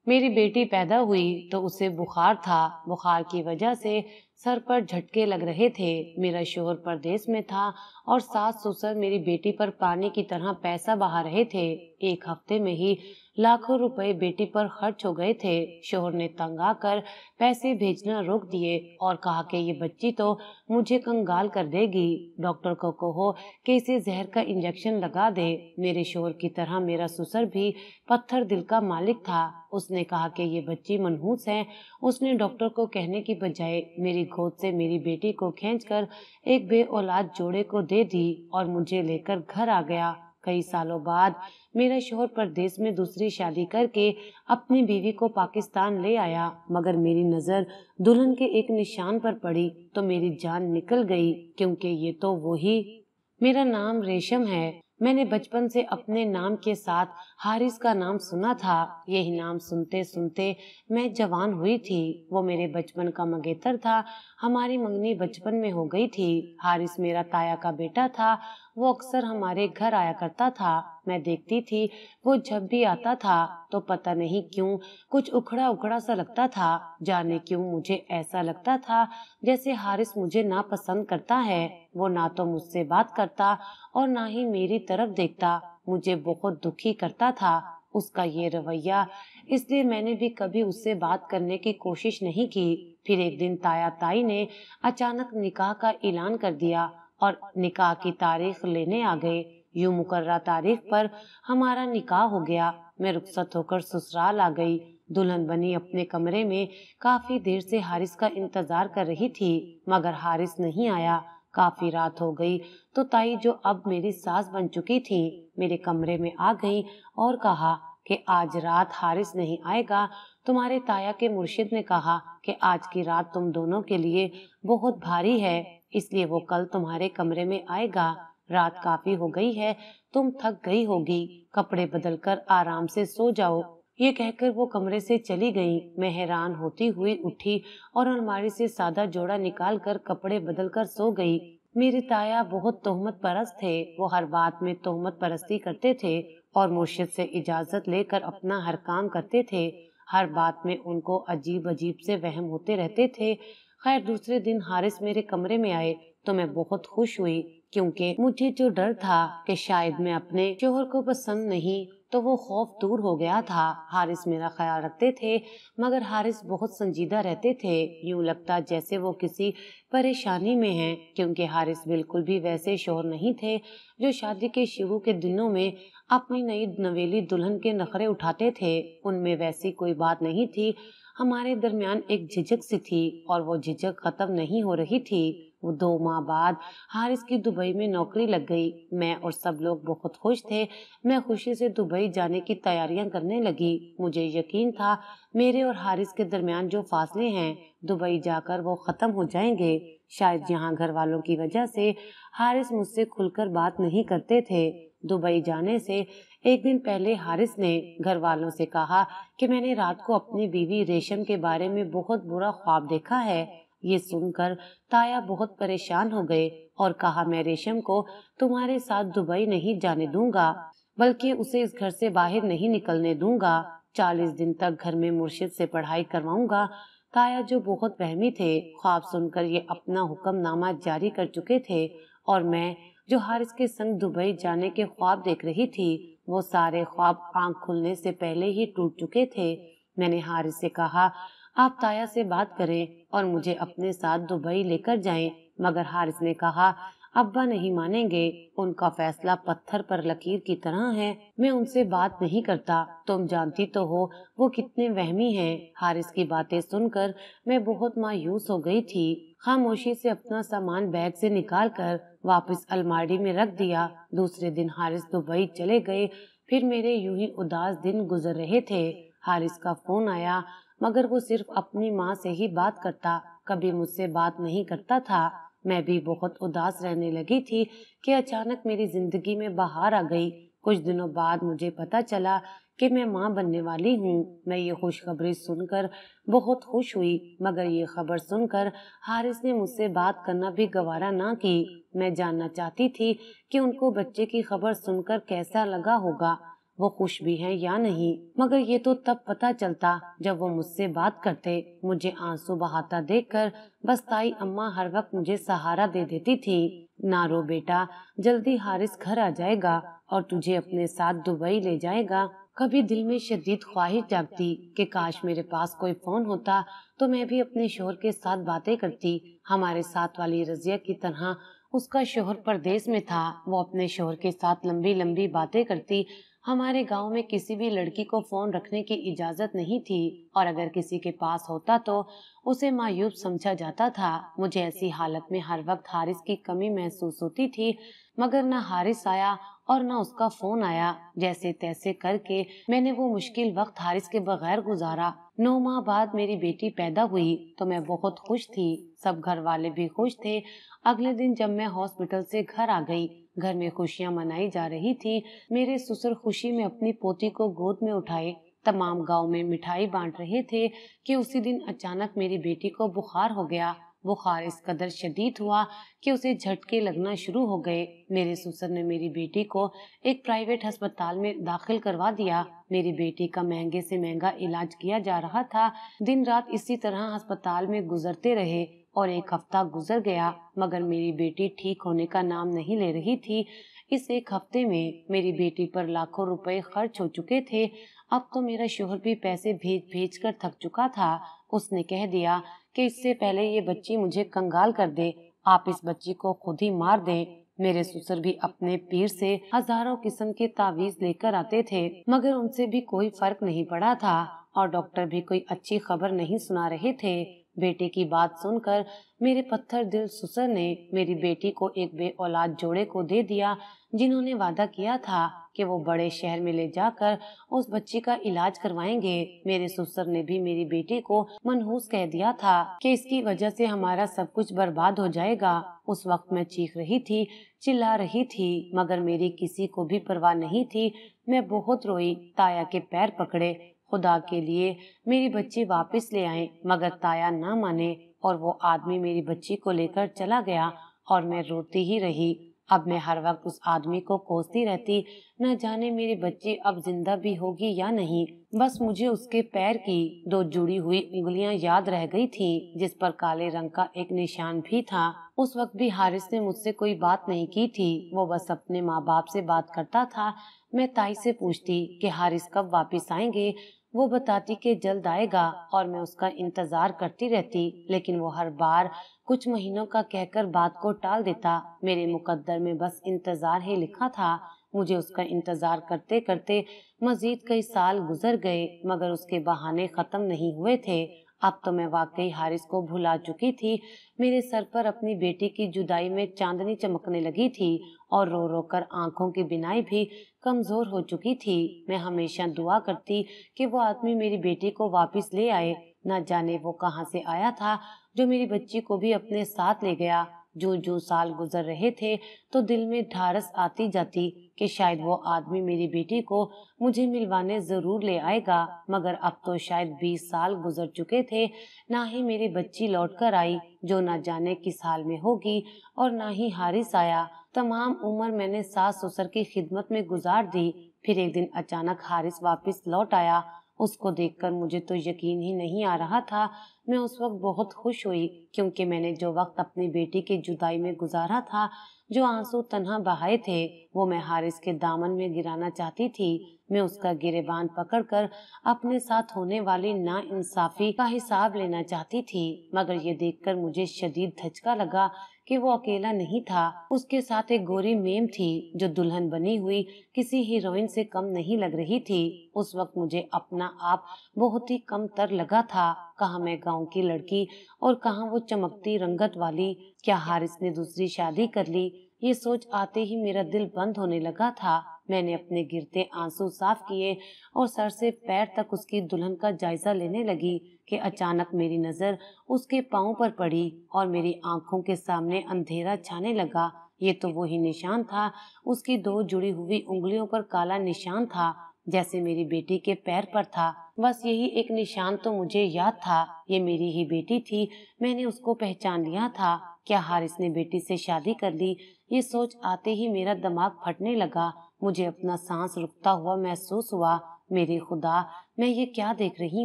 मेरी बेटी पैदा हुई तो उसे बुखार था। बुखार की वजह से सर पर झटके लग रहे थे। मेरा शोहर परदेश में था और सास ससुर मेरी बेटी पर पानी की तरह पैसा बहा रहे थे। एक हफ्ते में ही लाखों रुपए बेटी पर खर्च हो गए थे। शोहर ने तंग आकर पैसे भेजना रोक दिए और कहा कि ये बच्ची तो मुझे कंगाल कर देगी। डॉक्टर को कहो कि इसे जहर का इंजेक्शन लगा दे। मेरे शोहर की तरह मेरा ससुर भी पत्थर दिल का मालिक था। उसने कहा कि ये बच्ची मनहूस है। उसने डॉक्टर को कहने की बजाय मेरी गोद से मेरी बेटी को खींचकर एक बे औलाद जोड़े को दे दी और मुझे लेकर घर आ गया। कई सालों बाद मेरा शोहर परदेश में दूसरी शादी करके अपनी बीवी को पाकिस्तान ले आया, मगर मेरी नजर दुल्हन के एक निशान पर पड़ी तो मेरी जान निकल गई, क्योंकि ये तो वही। मेरा नाम रेशम है। मैंने बचपन से अपने नाम के साथ हारिस का नाम सुना था। यही नाम सुनते सुनते मैं जवान हुई थी। वो मेरे बचपन का मंगेतर था। हमारी मंगनी बचपन में हो गई थी। हारिस मेरा ताया का बेटा था। वो अक्सर हमारे घर आया करता था। मैं देखती थी वो जब भी आता था तो पता नहीं क्यों कुछ उखड़ा उखड़ा सा लगता था। जाने क्यों मुझे ऐसा लगता था जैसे हारिस मुझे नापसंद करता है। वो ना तो मुझसे बात करता और ना ही मेरी तरफ देखता। मुझे बहुत दुखी करता था उसका ये रवैया। इसलिए मैंने भी कभी उससे बात करने की कोशिश नहीं की। फिर एक दिन ताया ताई ने अचानक निकाह का ऐलान कर दिया और निकाह की तारीख लेने आ गए। यूं मुकर्रर तारीख पर हमारा निकाह हो गया। मैं रुखसत होकर ससुराल आ गई। दुल्हन बनी अपने कमरे में काफी देर से हारिस का इंतजार कर रही थी, मगर हारिस नहीं आया। काफी रात हो गई तो ताई, जो अब मेरी सास बन चुकी थी, मेरे कमरे में आ गई और कहा कि आज रात हारिस नहीं आएगा। तुम्हारे ताया के मुर्शिद ने कहा कि आज की रात तुम दोनों के लिए बहुत भारी है, इसलिए वो कल तुम्हारे कमरे में आएगा। रात काफी हो गई है, तुम थक गई होगी, कपड़े बदलकर आराम से सो जाओ। ये कहकर वो कमरे से चली गई। मैं हैरान होती हुई उठी और अलमारी से सादा जोड़ा निकाल कर कपड़े बदल कर सो गई। मेरे ताया बहुत तोहमत परस्त थे। वो हर बात में तोहमत परस्ती करते थे और मुर्शिद से इजाजत लेकर अपना हर काम करते थे। हर बात में उनको अजीब अजीब से वहम होते रहते थे। खैर, दूसरे दिन हारिस मेरे कमरे में आए तो मैं बहुत खुश हुई, क्योंकि मुझे जो डर था कि शायद मैं अपने शोहर को पसंद नहीं, तो वो खौफ दूर हो गया था। हारिस मेरा ख्याल रखते थे, मगर हारिस बहुत संजीदा रहते थे। यूं लगता जैसे वो किसी परेशानी में हैं, क्योंकि हारिस बिल्कुल भी वैसे शोहर नहीं थे जो शादी के शुरू के दिनों में अपनी नई नवेली दुल्हन के नखरे उठाते थे। उनमें वैसी कोई बात नहीं थी। हमारे दरमियान एक झिझक सी थी और वो झिझक खत्म नहीं हो रही थी। वो 2 माह बाद हारिस की दुबई में नौकरी लग गई। मैं और सब लोग बहुत खुश थे। मैं खुशी से दुबई जाने की तैयारियां करने लगी। मुझे यकीन था मेरे और हारिस के दरमियान जो फासले हैं, दुबई जाकर वो खत्म हो जाएंगे। शायद यहाँ घर वालों की वजह से हारिस मुझसे खुलकर बात नहीं करते थे। दुबई जाने से एक दिन पहले हारिस ने घर वालों से कहा कि मैंने रात को अपनी बीवी रेशम के बारे में बहुत बुरा ख्वाब देखा है। ये सुनकर ताया बहुत परेशान हो गए और कहा, मैं रेशम को तुम्हारे साथ दुबई नहीं जाने दूंगा, बल्कि उसे इस घर से बाहर नहीं निकलने दूंगा। 40 दिन तक घर में मुर्शिद से पढ़ाई करवाऊंगा। ताया, जो बहुत वहमी थे, ख्वाब सुनकर ये अपना हुक्मनामा जारी कर चुके थे और मैं, जो हारिस के संग दुबई जाने के ख्वाब देख रही थी, वो सारे ख्वाब आंख खुलने से पहले ही टूट चुके थे। मैंने हारिस से कहा, आप ताया से बात करें और मुझे अपने साथ दुबई लेकर जाएं, मगर हारिस ने कहा, अब्बा नहीं मानेंगे, उनका फैसला पत्थर पर लकीर की तरह है। मैं उनसे बात नहीं करता। तुम जानती तो हो वो कितने वहमी हैं। हारिस की बातें सुनकर मैं बहुत मायूस हो गई थी। खामोशी से अपना सामान बैग से निकालकर वापस अलमारी में रख दिया। दूसरे दिन हारिस दुबई चले गए। फिर मेरे यूं ही उदास दिन गुजर रहे थे। हारिस का फोन आया, मगर वो सिर्फ अपनी माँ से ही बात करता, कभी मुझसे बात नहीं करता था। मैं भी बहुत उदास रहने लगी थी कि अचानक मेरी जिंदगी में बहार आ गई। कुछ दिनों बाद मुझे पता चला कि मैं माँ बनने वाली हूँ। मैं ये खुशखबरी सुनकर बहुत खुश हुई, मगर ये खबर सुनकर हारिस ने मुझसे बात करना भी गवारा ना की। मैं जानना चाहती थी कि उनको बच्चे की खबर सुनकर कैसा लगा होगा। وہ خوش بھی ہیں یا نہیں، مگر یہ تو تب پتہ چلتا جب وہ مجھ سے بات کرتے۔ مجھے آنسو بہاتا دیکھ کر بس تائی اماں ہر وقت مجھے سہارا دے دیتی تھی۔ نہ رو بیٹا، جلدی حارث گھر آ جائے گا اور تجھے اپنے ساتھ دبئی لے جائے گا۔ کبھی دل میں شدید خواہش جاگتی کہ کاش میرے پاس کوئی فون ہوتا تو میں بھی اپنے شوہر کے ساتھ باتیں کرتی، ہمارے ساتھ والی رضیہ کی طرح۔ اس کا شوہر پردیس میں تھا، وہ اپنے شوہر کے ساتھ لمبی لمبی باتیں کرتی۔ ہمارے گاؤں میں کسی بھی لڑکی کو فون رکھنے کی اجازت نہیں تھی، اور اگر کسی کے پاس ہوتا تو اسے معیوب سمجھا جاتا تھا۔ مجھے ایسی حالت میں ہر وقت حارث کی کمی محسوس ہوتی تھی، مگر نہ حارث آیا اور نہ اس کا فون آیا۔ جیسے تیسے کر کے میں نے وہ مشکل وقت حارث کے بغیر گزارا۔ 9 ماہ بعد میری بیٹی پیدا ہوئی تو میں بہت خوش تھی، سب گھر والے بھی خوش تھے۔ اگلے دن جب میں ہاسپٹل سے گھر آ گئی، گھر میں خوشیاں منائی جا رہی تھی۔ میرے سسر خوشی میں اپنی پوتی کو گود میں اٹھائے، تمام گاؤں میں مٹھائی بانٹ رہے تھے کہ اسی دن اچانک میری بیٹی کو بخار ہو گیا۔ بخار اس قدر شدید ہوا کہ اسے جھٹکے لگنا شروع ہو گئے۔ میرے سسر نے میری بیٹی کو ایک پرائیویٹ ہسپتال میں داخل کروا دیا۔ میری بیٹی کا مہنگے سے مہنگا علاج کیا جا رہا تھا۔ دن رات اسی طرح ہسپتال میں گزرتے رہے اور ایک ہفتہ گزر گیا، مگر میری بیٹی ٹھیک ہونے کا نام نہیں لے رہی تھی۔ اس ایک ہفتے میں میری بیٹی پر لاکھوں روپے خرچ ہو چکے تھے۔ اب تو میرا شوہر بھی پیسے بھیج بھیج کر تھک چکا تھا۔ اس نے کہہ دیا کہ اس سے پہلے یہ بچی مجھے کنگال کر دے، آپ اس بچی کو خود ہی مار دیں۔ میرے سسر بھی اپنے پیر سے ہزاروں قسم کے تعویذ لے کر آتے تھے، مگر ان سے بھی کوئی فرق نہیں پڑا تھا، اور ڈاکٹر بھی کوئی اچھی خبر نہیں سنا رہے تھے۔ بیٹے کی بات سن کر میرے پتھر دل سسر نے میری بیٹی کو ایک بے اولاد جوڑے کو دے دیا، جنہوں نے وعدہ کیا تھا کہ وہ بڑے شہر میں لے جا کر اس بچی کا علاج کروائیں گے۔ میرے سسر نے بھی میری بیٹی کو منحوس کہہ دیا تھا کہ اس کی وجہ سے ہمارا سب کچھ برباد ہو جائے گا۔ اس وقت میں چیخ رہی تھی، چلا رہی تھی، مگر میری کسی کو بھی پرواہ نہیں تھی۔ میں بہت روئی، تایا کے پیر پکڑے، خدا کے لیے میری بچی واپس لے آئیں، مگر تایا نہ مانے اور وہ آدمی میری بچی کو لے کر چلا گیا، اور میں روتی ہی رہی۔ اب میں ہر وقت اس آدمی کو کوستی رہتی، نہ جانے میری بچی اب زندہ بھی ہوگی یا نہیں۔ بس مجھے اس کے پیر کی 2 جڑی ہوئی انگلیاں یاد رہ گئی تھیں، جس پر کالے رنگ کا ایک نشان بھی تھا۔ اس وقت بھی حارث نے مجھ سے کوئی بات نہیں کی تھی، وہ بس اپنے ماں باپ سے بات کرتا تھا۔ میں تائی سے پوچھتی کہ حارث کب واپس آئیں گے، وہ بتاتی کہ جلد آئے گا، اور میں اس کا انتظار کرتی رہتی، لیکن وہ ہر بار کچھ مہینوں کا کہہ کر بات کو ٹال دیتا۔ میرے مقدر میں بس انتظار ہی لکھا تھا۔ مجھے اس کا انتظار کرتے کرتے مزید کئی سال گزر گئے، مگر اس کے بہانے ختم نہیں ہوئے تھے۔ اب تو میں واقعی حارث کو بھلا چکی تھی۔ میرے سر پر اپنی بیٹی کی جدائی میں چاندنی چمکنے لگی تھی، اور رو رو کر آنکھوں کی بینائی بھی کمزور ہو چکی تھی۔ میں ہمیشہ دعا کرتی کہ وہ آدمی میری بیٹی کو واپس لے آئے۔ نہ جانے وہ کہاں سے آیا تھا جو میری بچی کو بھی اپنے ساتھ لے گیا۔ جو سال گزر رہے تھے تو دل میں ڈھارس آتی جاتی کہ شاید وہ آدمی میری بیٹی کو مجھے ملوانے ضرور لے آئے گا، مگر اب تو شاید 20 سال گزر چکے تھے، نہ ہی میری بچی لوٹ کر آئی، جو نہ جانے کس حال میں ہوگی، اور نہ ہی حارث آیا۔ تمام عمر میں نے ساس سسر کی خدمت میں گزار دی، پھر ایک دن اچانک حارث واپس لوٹ آیا۔ اس کو دیکھ کر مجھے تو یقین ہی نہیں آ رہا تھا۔ میں اس وقت بہت خوش ہوئی، کیونکہ میں نے جو وقت اپنی بیٹی کی جدائی میں گزارا تھا، جو آنسو تنہا بہائے تھے، وہ میں حارث کے دامن میں گرانا چاہتی تھی۔ میں اس کا گریبان پکڑ کر اپنے ساتھ ہونے والی ناانصافی کا حساب لینا چاہتی تھی، مگر یہ دیکھ کر مجھے شدید دھچکا لگا کہ وہ اکیلا نہیں تھا۔ اس کے ساتھ ایک گوری میم تھی، جو دلہن بنی ہوئی کسی ہیروئن سے کم نہیں لگ رہی تھی۔ اس وقت مجھے اپنا آپ بہت ہی کم تر لگا تھا۔ کہاں میں گاؤں کی لڑکی اور کہاں وہ چمکتی رنگت والی۔ کیا حارث نے دوسری شادی کر لی؟ یہ سوچ آتے ہی میرا دل بند ہونے لگا تھا۔ میں نے اپنے گرتے آنسو صاف کیے اور سر سے پیر تک اس کی دلہن کا جائزہ لینے لگی کہ اچانک میری نظر اس کے پاؤں پر پڑی اور میری آنکھوں کے سامنے اندھیرا چھانے لگا۔ یہ تو وہی نشان تھا، اس کی 2 جڑی ہوئی انگلیوں پر کالا نشان تھا، جیسے میری بیٹی کے پیر پر تھا۔ بس یہی ایک نشان تو مجھے یاد تھا، یہ میری ہی بیٹی تھی، میں نے اس کو پہچان لیا تھا۔ کیا حارث نے بیٹی سے شادی کر لی؟ یہ سوچ آتے ہی میرا دماغ پھٹنے لگا۔ मुझे अपना सांस रुकता हुआ महसूस हुआ। मेरे खुदा, मैं ये क्या देख रही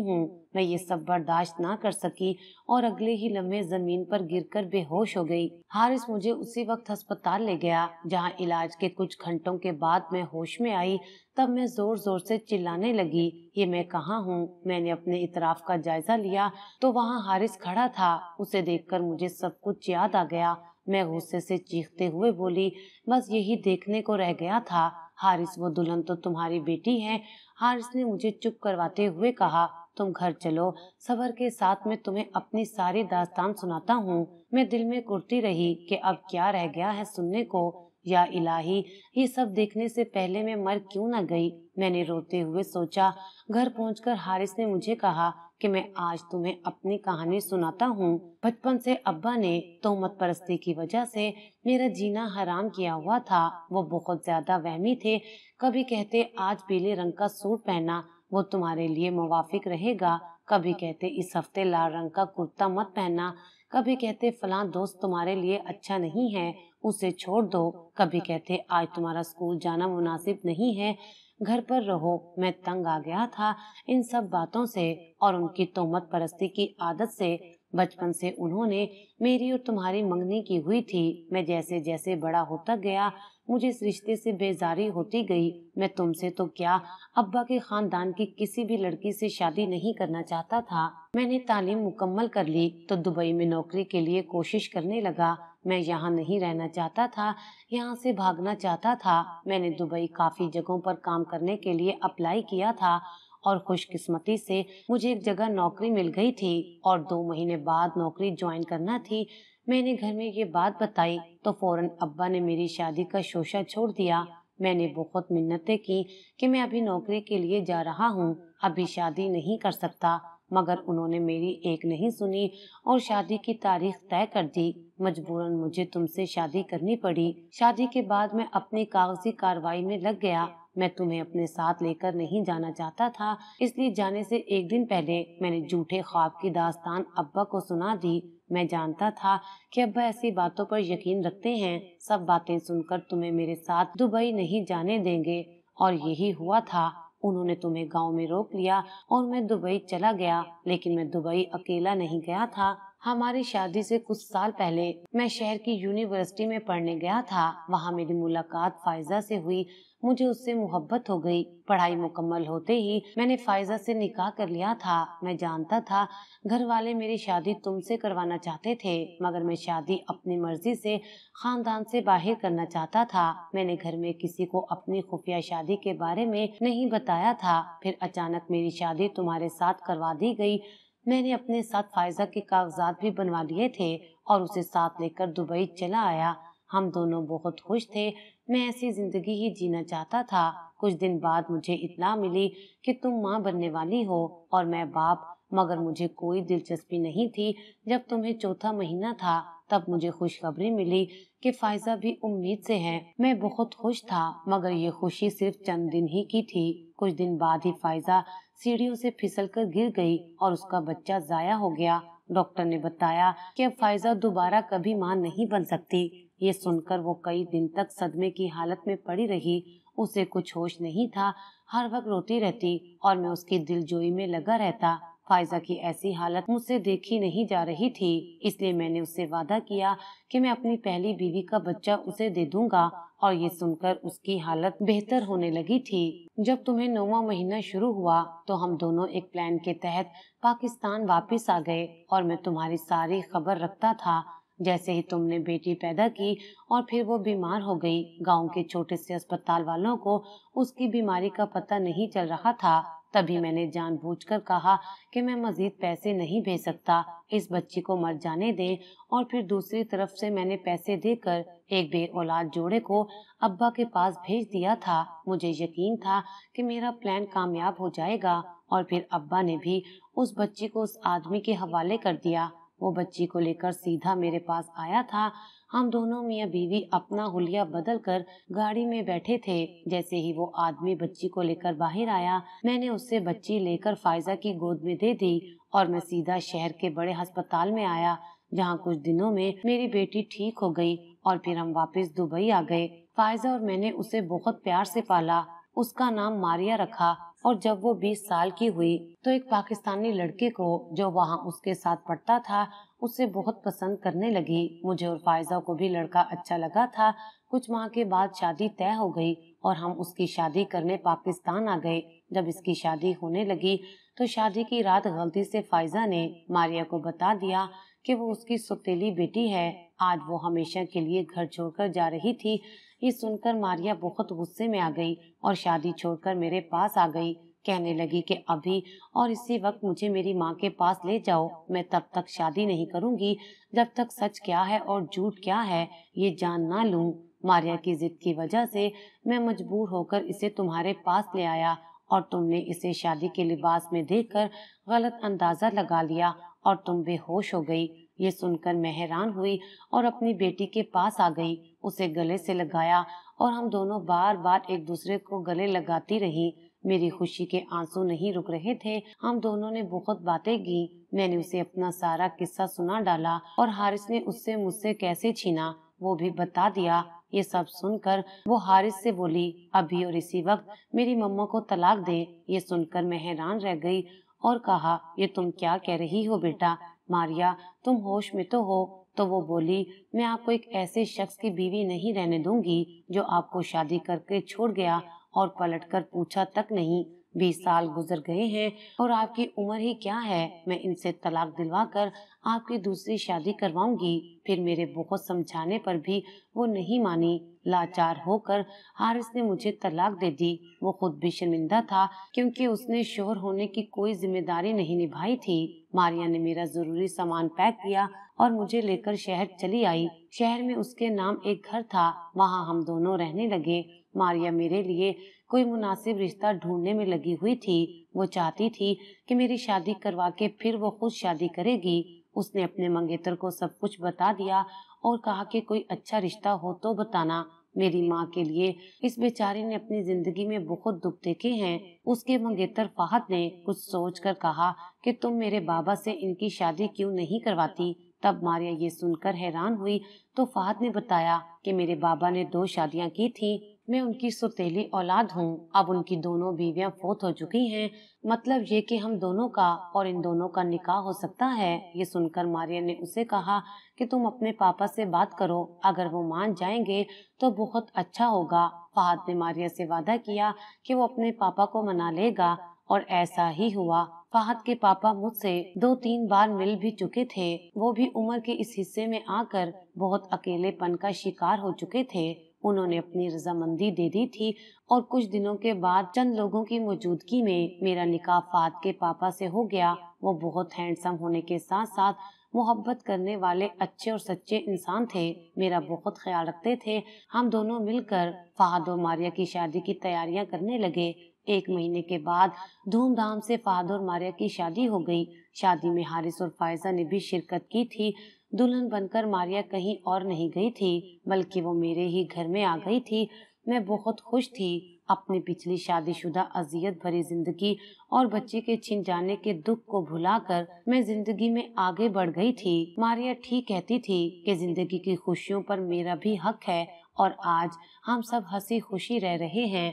हूँ? मैं ये सब बर्दाश्त ना कर सकी और अगले ही लम्हे जमीन पर गिरकर बेहोश हो गई। हारिस मुझे उसी वक्त अस्पताल ले गया, जहाँ इलाज के कुछ घंटों के बाद मैं होश में आई। तब मैं जोर जोर से चिल्लाने लगी, ये मैं कहाँ हूँ? मैंने अपने इतराफ का जायजा लिया तो वहाँ हारिस खड़ा था। उसे देखकर मुझे सब कुछ याद आ गया। मैं गुस्से से चीखते हुए बोली, बस यही देखने को रह गया था। हारिस, वो दुल्हन तो तुम्हारी बेटी है। हारिस ने मुझे चुप करवाते हुए कहा, तुम घर चलो, सबर के साथ मैं तुम्हें अपनी सारी दास्तान सुनाता हूँ। मैं दिल में कुढ़ती रही कि अब क्या रह गया है सुनने को। या इलाही, ये सब देखने से पहले मैं मर क्यों न गई। मैंने रोते हुए सोचा। घर पहुंचकर हारिस ने मुझे कहा कि मैं आज तुम्हें अपनी कहानी सुनाता हूँ। बचपन से अब्बा ने तोहमत परस्ती की वजह से मेरा जीना हराम किया हुआ था। वो बहुत ज्यादा वहमी थे। कभी कहते आज पीले रंग का सूट पहनना, वो तुम्हारे लिए मुवाफिक रहेगा। कभी कहते इस हफ्ते लाल रंग का कुर्ता मत पहनना। कभी कहते फलां दोस्त तुम्हारे लिए अच्छा नहीं है, उसे छोड़ दो। कभी कहते आज तुम्हारा स्कूल जाना मुनासिब नहीं है, घर पर रहो। मैं तंग आ गया था इन सब बातों से और उनकी तोहमत परस्ती की आदत से। बचपन से उन्होंने मेरी और तुम्हारी मंगनी की हुई थी। मैं जैसे जैसे बड़ा होता गया, मुझे इस रिश्ते से बेजारी होती गई। मैं तुमसे तो क्या, अब्बा के खानदान की किसी भी लड़की से शादी नहीं करना चाहता था। मैंने तालीम मुकम्मल कर ली तो दुबई में नौकरी के लिए कोशिश करने लगा। मैं यहाँ नहीं रहना चाहता था, यहाँ से भागना चाहता था। मैंने दुबई काफी जगहों पर काम करने के लिए अप्लाई किया था और खुशकिस्मती से मुझे एक जगह नौकरी मिल गई थी और 2 महीने बाद नौकरी ज्वाइन करना थी। मैंने घर में ये बात बताई तो फौरन अब्बा ने मेरी शादी का शोशा छोड़ दिया। मैंने बहुत मिन्नतें की कि मैं अभी नौकरी के लिए जा रहा हूँ, अभी शादी नहीं कर सकता, मगर उन्होंने मेरी एक नहीं सुनी और शादी की तारीख तय कर दी। मजबूरन मुझे तुमसे शादी करनी पड़ी। शादी के बाद मैं अपनी कागजी कार्रवाई में लग गया। मैं तुम्हें अपने साथ लेकर नहीं जाना चाहता था, इसलिए जाने से एक दिन पहले मैंने झूठे ख्वाब की दास्तान अब्बा को सुना दी। मैं जानता था कि अब्बा ऐसी बातों पर यकीन रखते हैं। सब बातें सुनकर तुम्हें मेरे साथ दुबई नहीं जाने देंगे और यही हुआ था। उन्होंने तुम्हें गांव में रोक लिया और मैं दुबई चला गया। लेकिन मैं दुबई अकेला नहीं गया था। हमारी शादी से कुछ साल पहले मैं शहर की यूनिवर्सिटी में पढ़ने गया था। वहाँ मेरी मुलाकात फायजा से हुई। मुझे उससे मोहब्बत हो गई। पढ़ाई मुकम्मल होते ही मैंने फायजा से निकाह कर लिया था। मैं जानता था घर वाले मेरी शादी तुमसे करवाना चाहते थे, मगर मैं शादी अपनी मर्जी से खानदान से बाहर करना चाहता था। मैंने घर में किसी को अपनी खुफिया शादी के बारे में नहीं बताया था। फिर अचानक मेरी शादी तुम्हारे साथ करवा दी गई। मैंने अपने साथ फायजा के कागजात भी बनवा लिए थे और उसे साथ लेकर दुबई चला आया। हम दोनों बहुत खुश थे। मैं ऐसी जिंदगी ही जीना चाहता था। कुछ दिन बाद मुझे इत्तला मिली कि तुम माँ बनने वाली हो और मैं बाप, मगर मुझे कोई दिलचस्पी नहीं थी। जब तुम्हें चौथा महीना था तब मुझे खुशखबरी मिली कि फायजा भी उम्मीद से है। मैं बहुत खुश था, मगर ये खुशी सिर्फ चंद दिन ही की थी। कुछ दिन बाद ही फायजा सीढ़ियों से फिसलकर गिर गई और उसका बच्चा जाया हो गया। डॉक्टर ने बताया कि अब फायजा दोबारा कभी मां नहीं बन सकती। ये सुनकर वो कई दिन तक सदमे की हालत में पड़ी रही। उसे कुछ होश नहीं था। हर वक्त रोती रहती और मैं उसकी दिलजोई में लगा रहता। फायजा की ऐसी हालत मुझसे देखी नहीं जा रही थी, इसलिए मैंने उससे वादा किया कि मैं अपनी पहली बीवी का बच्चा उसे दे दूंगा और ये सुनकर उसकी हालत बेहतर होने लगी थी। जब तुम्हें 9वां महीना शुरू हुआ तो हम दोनों एक प्लान के तहत पाकिस्तान वापस आ गए और मैं तुम्हारी सारी खबर रखता था। जैसे ही तुमने बेटी पैदा की और फिर वो बीमार हो गई, गांव के छोटे से अस्पताल वालों को उसकी बीमारी का पता नहीं चल रहा था। तभी मैंने जानबूझकर कहा कि मैं मजीद पैसे नहीं भेज सकता, इस बच्ची को मर जाने दें। और फिर दूसरी तरफ से मैंने पैसे देकर एक बे औलाद जोड़े को अब्बा के पास भेज दिया था। मुझे यकीन था कि मेरा प्लान कामयाब हो जाएगा और फिर अब्बा ने भी उस बच्ची को उस आदमी के हवाले कर दिया। वो बच्ची को लेकर सीधा मेरे पास आया था। हम दोनों मियाँ बीवी अपना हुलिया बदल कर गाड़ी में बैठे थे। जैसे ही वो आदमी बच्ची को लेकर बाहर आया, मैंने उससे बच्ची लेकर फायजा की गोद में दे दी और मैं सीधा शहर के बड़े अस्पताल में आया, जहाँ कुछ दिनों में मेरी बेटी ठीक हो गई और फिर हम वापस दुबई आ गए। फायजा और मैंने उसे बहुत प्यार से पाला। उसका नाम मारिया रखा और जब वो 20 साल की हुई तो एक पाकिस्तानी लड़के को जो वहाँ उसके साथ पढ़ता था उसे बहुत पसंद करने लगी। मुझे और फायजा को भी लड़का अच्छा लगा था। कुछ माह के बाद शादी तय हो गई और हम उसकी शादी करने पाकिस्तान आ गए। जब इसकी शादी होने लगी तो शादी की रात गलती से फायजा ने मारिया को बता दिया कि वो उसकी सौतेली बेटी है। आज वो हमेशा के लिए घर छोड़कर जा रही थी। ये सुनकर मारिया बहुत गुस्से में आ गई और शादी छोड़कर मेरे पास आ गई। कहने लगी कि अभी और इसी वक्त मुझे मेरी माँ के पास ले जाओ। मैं तब तक शादी नहीं करूंगी जब तक सच क्या है और झूठ क्या है ये जान ना लूं। मारिया की जिद की वजह से मैं मजबूर होकर इसे तुम्हारे पास ले आया और तुमने इसे शादी के लिबास में देखकर गलत अंदाजा लगा लिया और तुम बेहोश हो गई। ये सुनकर मैं हैरान हुई और अपनी बेटी के पास आ गई, उसे गले से लगाया और हम दोनों बार बार एक दूसरे को गले लगाती रही। मेरी खुशी के आंसू नहीं रुक रहे थे। हम दोनों ने बहुत बातें की। मैंने उसे अपना सारा किस्सा सुना डाला और हारिस ने उससे मुझसे कैसे छीना वो भी बता दिया। ये सब सुनकर वो हारिस से बोली, अभी और इसी वक्त मेरी मम्मा को तलाक दे। ये सुनकर मैं हैरान रह गई और कहा, ये तुम क्या कह रही हो बेटा? मारिया, तुम होश में तो हो? तो वो बोली, मैं आपको एक ऐसे शख्स की बीवी नहीं रहने दूंगी जो आपको शादी करके छोड़ गया और पलटकर पूछा तक नहीं। 20 साल गुजर गए हैं और आपकी उम्र ही क्या है। मैं इनसे तलाक दिलवा कर आपकी दूसरी शादी करवाऊंगी। फिर मेरे बहुत समझाने पर भी वो नहीं मानी। लाचार होकर हारिस ने मुझे तलाक दे दी। वो खुद भी शर्मिंदा था क्योंकि उसने शोहर होने की कोई जिम्मेदारी नहीं निभाई थी। मारिया ने मेरा जरूरी सामान पैक किया और मुझे लेकर शहर चली आई। शहर में उसके नाम एक घर था, वहाँ हम दोनों रहने लगे। मारिया मेरे लिए कोई मुनासिब रिश्ता ढूंढने में लगी हुई थी। वो चाहती थी कि मेरी शादी करवा के फिर वो खुद शादी करेगी। उसने अपने मंगेतर को सब कुछ बता दिया और कहा कि कोई अच्छा रिश्ता हो तो बताना। मेरी माँ के लिए इस बेचारी ने अपनी जिंदगी में बहुत दुख देखे हैं। उसके मंगेतर फहद ने कुछ सोचकर कहा कि तुम मेरे बाबा से इनकी शादी क्यों नहीं करवाती। तब मारिया ये सुनकर हैरान हुई तो फहद ने बताया कि मेरे बाबा ने 2 शादियां की थी। मैं उनकी सौतेली औलाद हूँ। अब उनकी दोनों बीवियां फौत हो चुकी हैं। मतलब ये कि हम दोनों का और इन दोनों का निकाह हो सकता है। ये सुनकर मारिया ने उसे कहा कि तुम अपने पापा से बात करो, अगर वो मान जाएंगे तो बहुत अच्छा होगा। फहद ने मारिया से वादा किया कि वो अपने पापा को मना लेगा और ऐसा ही हुआ। फहद के पापा मुझसे 2-3 बार मिल भी चुके थे। वो भी उम्र के इस हिस्से में आकर बहुत अकेलेपन का शिकार हो चुके थे। उन्होंने अपनी रजामंदी दे दी थी और कुछ दिनों के बाद चंद लोगों की मौजूदगी में मेरा निकाह फहद के पापा से हो गया। वो बहुत हैंडसम होने के साथ साथ मोहब्बत करने वाले अच्छे और सच्चे इंसान थे। मेरा बहुत ख्याल रखते थे। हम दोनों मिलकर फहद और मारिया की शादी की तैयारियां करने लगे। 1 महीने के बाद धूमधाम से फहद और मारिया की शादी हो गई। शादी में हारिस और फायजा ने भी शिरकत की थी। दुल्हन बनकर मारिया कहीं और नहीं गई थी, बल्कि वो मेरे ही घर में आ गई थी। मैं बहुत खुश थी। अपनी पिछली शादीशुदा अजियत भरी जिंदगी और बच्चे के छिन जाने के दुख को भुलाकर मैं जिंदगी में आगे बढ़ गई थी। मारिया ठीक कहती थी कि जिंदगी की खुशियों पर मेरा भी हक है और आज हम सब हंसी खुशी रह रहे हैं।